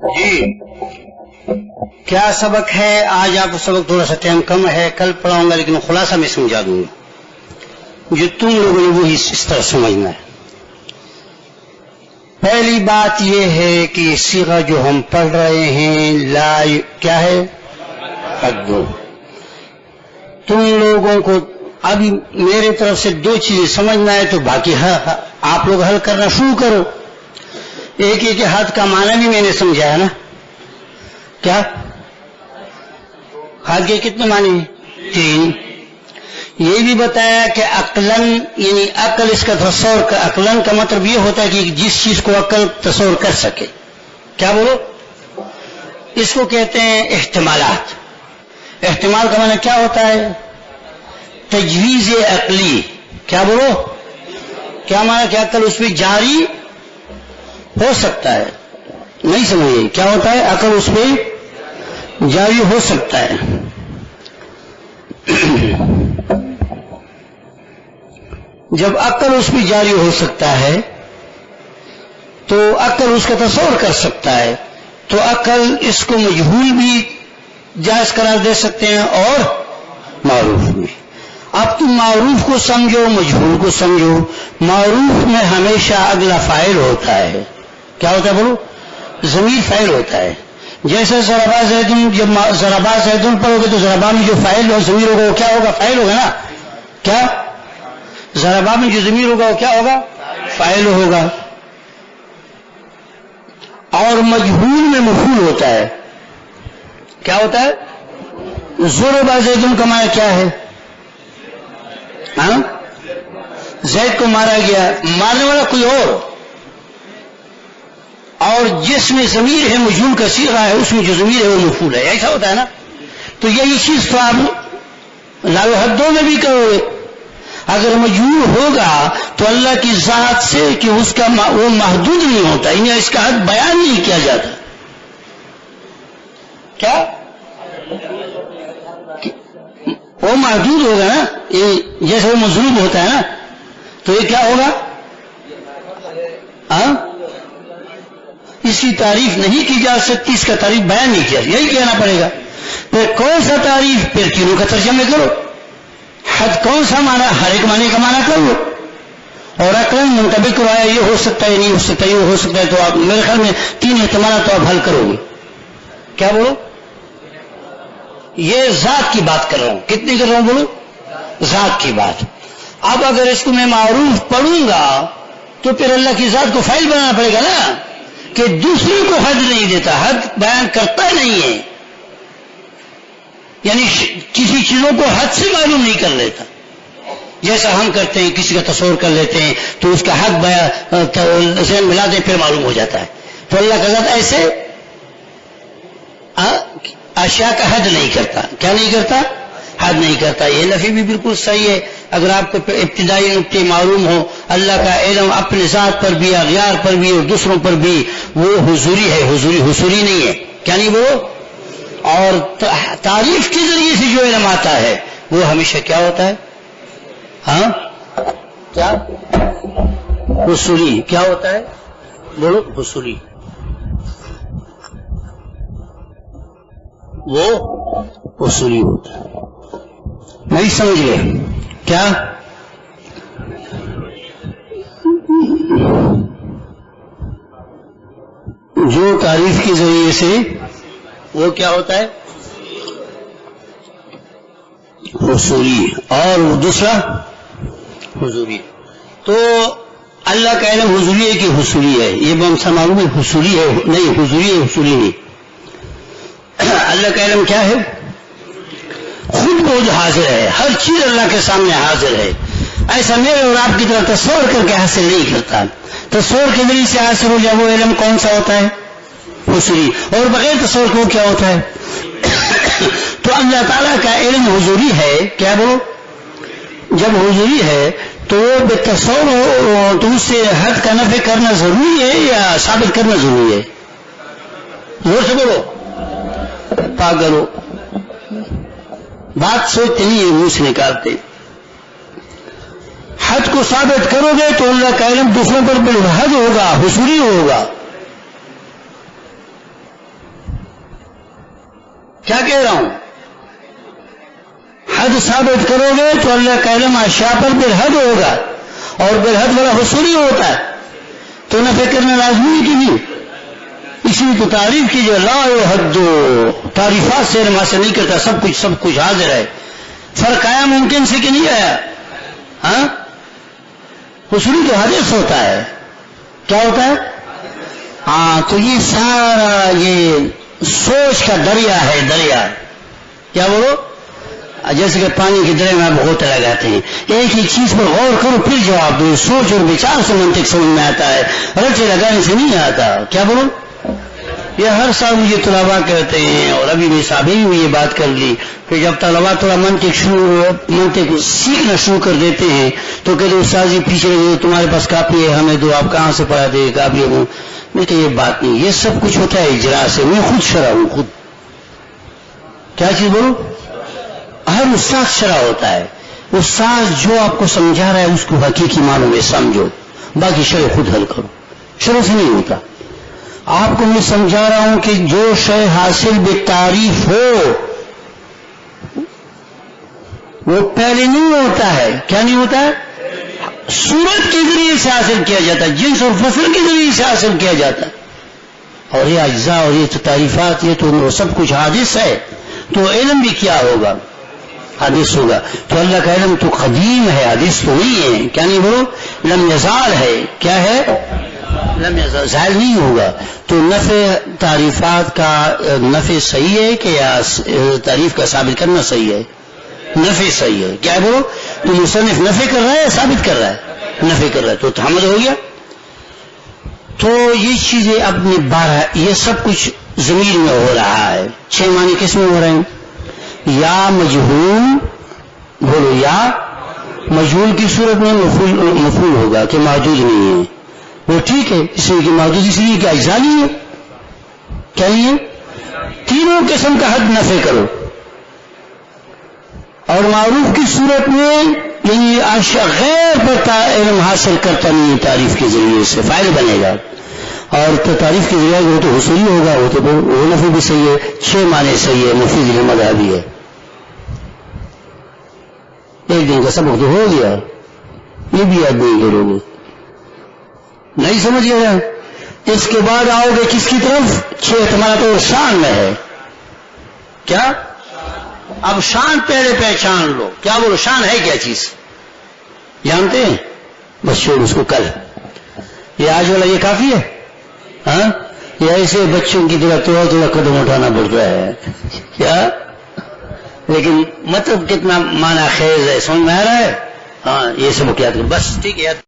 جی کیا سبق ہے؟ آج آپ کو سبق تھوڑا سا ٹائم کم ہے، کل پڑھاؤں گا، لیکن خلاصہ میں سمجھا دوں گا جو تم لوگوں نے وہی اس طرح سمجھنا ہے۔ پہلی بات یہ ہے کہ صیغہ جو ہم پڑھ رہے ہیں لا کیا ہے؟ حدو۔ تم لوگوں کو ابھی میرے طرف سے دو چیزیں سمجھنا ہے، تو باقی آپ لوگ حل کرنا شروع کرو۔ ایک یہ کہ حد کا معنی بھی میں نے سمجھایا نا، کیا حد کے کتنے معنی ہیں؟ 3۔ یہ بھی بتایا کہ عقلاً یعنی عقل اس کا تصور کا عقلاً کا مطلب یہ ہوتا ہے کہ جس چیز کو عقل تصور کر سکے۔ کیا بولو؟ اس کو کہتے ہیں احتمالات۔ احتمال کا معنی کیا ہوتا ہے؟ تجویز عقلی۔ کیا بولو؟ کیا معنی کہ عقل اس پہ جاری ہو سکتا ہے؟ نہیں سمجھے کیا ہوتا ہے؟ عقل اس پہ جاری ہو سکتا ہے۔ جب عقل اس پہ جاری ہو سکتا ہے تو عقل اس کا تصور کر سکتا ہے، تو عقل اس کو مجہول بھی جائز قرار دے سکتے ہیں اور معروف بھی۔ اب تم معروف کو سمجھو، مجہول کو سمجھو۔ معروف میں ہمیشہ اگلا فاعل ہوتا ہے۔ کیا ہوتا ہے بولو؟ ضمیر فاعل ہوتا ہے۔ جیسے ضربا زیدن، جب ضربا زیدن پڑھو گے تو ضربا میں جو فاعل اور ضمیر ہوگا وہ کیا ہوگا؟ فاعل ہوگا نا۔ کیا ضربا میں جو ضمیر ہوگا وہ کیا ہوگا؟ فاعل ہوگا۔ اور مجہول میں مفعول ہوتا ہے۔ کیا ہوتا ہے؟ ضربا زیدن کا معنی کیا ہے؟ ہاں، زید کو مارا گیا، مارنے والا کوئی اور جس میں ضمیر ہے مجہول کا صیغہ ہے، اس میں جو ضمیر ہے وہ مفعول ہے۔ ایسا ہوتا ہے نا۔ تو یہی چیز تو آپ لا حدوں میں بھی کرو گے۔ اگر مجہول ہوگا تو اللہ کی ذات سے کہ اس کا وہ محدود نہیں ہوتا، انہیں اس کا حد بیان نہیں کیا جاتا۔ کیا وہ محدود ہوگا نا، جیسے وہ مظلوم ہوتا ہے نا، تو یہ کیا ہوگا؟ ہاں، اس کی تعریف نہیں کی جا سکتی، اس کا تعریف بیان نہیں کیا، یہی کہنا پڑے گا۔ پھر کون سا تعریف؟ پھر تینوں کا ترجمہ کرو۔ حد کون سا معنی؟ ہر ایک معنی کا معنی کرو اور عقل منطبق کروایا، یہ ہو سکتا ہے، نہیں ہو سکتا، یہ ہو سکتا ہے، تو آپ میرے خیال میں 3 احتمالات تو آپ حل کرو گے۔ کیا بولو؟ یہ ذات کی بات کر رہا ہوں۔ کتنی کر رہا ہوں بولو؟ ذات کی بات۔ اب اگر اس کو میں معروف پڑھوں گا تو پھر اللہ کی ذات کو فاعل بنانا پڑے گا نا، کہ دوسرے کو حد نہیں دیتا، حد بیان کرتا نہیں ہے، یعنی کسی چیزوں کو حد سے معلوم نہیں کر لیتا۔ جیسا ہم کرتے ہیں، کسی کا تصور کر لیتے ہیں تو اس کا حد بیان ذہن ملا دیں پھر معلوم ہو جاتا ہے۔ تو اللہ کا ذات ایسے اشیاء کا حد نہیں کرتا۔ کیا نہیں کرتا؟ حد نہیں کرتا۔ یہ لفظ بھی بالکل صحیح ہے۔ اگر آپ کو ابتدائی نقطے معلوم ہو، اللہ کا علم اپنے ذات پر بھی، اغیار پر بھی اور دوسروں پر بھی، وہ حضوری ہے، حصولی نہیں ہے۔ کیا نہیں وہ؟ اور تعریف کے ذریعے سے جو علم آتا ہے وہ ہمیشہ کیا ہوتا ہے؟ ہاں، کیا حصولی؟ کیا ہوتا ہے بولو؟ حصولی۔ وہ حصولی ہوتا ہے۔ نہیں سمجھ گئے کیا؟ جو تعریف کے ذریعے سے وہ کیا ہوتا ہے؟ حصولی، اور دوسرا حضوری۔ تو اللہ کا علم حضوری ہے کہ حصولی ہے؟ یہ بہت معلوم ہے، حصولی ہے نہیں، حضوری ہے، حصولی نہیں۔ اللہ کا علم کیا ہے؟ خود بہت حاضر ہے، ہر چیز اللہ کے سامنے حاضر ہے۔ ایسا میرے اور آپ کی طرح تصور کر کے حاصل نہیں کرتا۔ تصور کے ذریعے سے حاصل ہو جائے وہ علم کون سا ہوتا ہے؟ حصولی۔ اور بغیر تصور کو کیا ہوتا ہے؟ تو اللہ تعالیٰ کا علم حضوری ہے۔ کیا بولو؟ جب حضوری ہے تو بے تصور ہو تو اس سے حد کا نفی کرنا ضروری ہے یا ثابت کرنا ضروری ہے؟ زور سے بولو، پاگل ہو، بات سوچتے نہیں ہے، منہ سے نکالتے۔ حد کو ثابت کرو گے تو اللہ کا علم دوسروں پر بالحد ہوگا، حصولی ہوگا۔ کیا کہہ رہا ہوں؟ حد ثابت کرو گے تو اللہ کا علم اشیاء پر بالحد ہوگا، اور بالحد والا حصولی ہوتا ہے، تو نفی کرنا لازمی ہے کہ نہیں؟ اسی لیے تو تعریف کیجیے، لا یحد، تعریفات سے علم حاصل نہیں کرتا، سب کچھ حاضر ہے۔ فرق آیا ممکن سے کہ نہیں آیا؟ ہاں، حصولی تو حادث ہوتا ہے، کیا ہوتا ہے؟ ہاں، تو یہ سارا یہ سوچ کا دریا ہے، دریا کیا بولو؟ جیسے کہ پانی کے دریا میں آپ غوطہ لگاتے ہیں، ایک ہی چیز پر غور کرو پھر جواب دو، سوچ اور بچار سے منطق سمجھ میں آتا ہے، رچے لگانے سے نہیں آتا، کیا بولو؟ یہ ہر سال مجھے طلباء کہتے ہیں، اور ابھی میں صاحب بھی یہ بات کر لی کہ جب طلباء تھوڑا منطق سیکھنا شروع کر دیتے ہیں تو کہتے استاد جی پیچھے لگے، تمہارے پاس کاپی ہے ہمیں دو، آپ کہاں سے پڑھا دے کاپی ہوں؟ میں کہ یہ بات نہیں، یہ سب کچھ ہوتا ہے اجرا سے، میں خود شرح ہوں، خود کیا چیز بولو؟ ہر استاد شرح ہوتا ہے، استاد جو آپ کو سمجھا رہا ہے اس کو حقیقی معنوں میں سمجھو، باقی شرح خود حل کرو، شرح سے نہیں ہوتا۔ آپ کو میں سمجھا رہا ہوں کہ جو شے حاصل بالتعریف ہو وہ پہلے نہیں ہوتا ہے، کیا نہیں ہوتا ہے؟ صورت کے ذریعے سے حاصل کیا جاتا ہے، جنس اور فصل کے ذریعے سے حاصل کیا جاتا ہے، اور یہ اجزاء اور یہ تعریفات یہ تو سب کچھ حادث ہے، تو علم بھی کیا ہوگا؟ حادث ہوگا۔ تو اللہ کا علم تو قدیم ہے، حادث تو نہیں ہے، کیا نہیں بولو؟ لم یزال ہے، کیا ہے؟ لم یزال، ظاہر نہیں ہوگا۔ تو نفی تعریفات کا نفی صحیح ہے کہ یا تعریف کا ثابت کرنا صحیح ہے؟ نفی صحیح ہے، کیا بولو؟ تو مصنف نفی کر رہا ہے ثابت کر رہا ہے؟ نفی کر رہا ہے، تو حمد ہو گیا۔ تو یہ چیزیں اپنے 12 یہ سب کچھ ضمیر میں ہو رہا ہے، 6 معنی کس میں ہو رہے ہیں؟ یا مجہول، بولو یا مجہول کی صورت میں مفعول ہوگا کہ موجود نہیں ہے، وہ ٹھیک ہے، اس لیے کہ موجود اس لیے کہ اجزا نہیں ہے، کیا نہیں ہے؟ تینوں قسم کا حد نفی کرو، اور معروف کی صورت میں یعنی غیر پر علم حاصل کرتا نہیں ہے، تعریف کے ذریعے سے فائل بنے گا، اور تو تعریف کے ذریعے وہ تو حصولی ہوگا، وہ تو وہ نفی بھی صحیح ہے، 6 معنی صحیح ہے، مفید المذہبی ہے۔ ایک دن کا سبق تو ہو گیا، یہ بھی یاد نہیں کرو گے، نہیں سمجھ گیا؟ اس کے بعد آؤ گے کس کی طرف؟ 6 تمہارا تو شان میں ہے، کیا؟ اب شان پہلے پہچان لو، کیا بولو؟ شان ہے کیا چیز جانتے ہیں؟ بس چھوڑ اس کو، کل یہ آج والا یہ کافی ہے، ہاں؟ یہ ایسے بچوں کی طرح تھوڑا قدم اٹھانا پڑتا ہے، کیا؟ لیکن مطلب کتنا معنی خیز ہے، سمجھ میں آ رہا ہے؟ ہاں، یہ سب یاد کرو، بس ٹھیک ہے یاد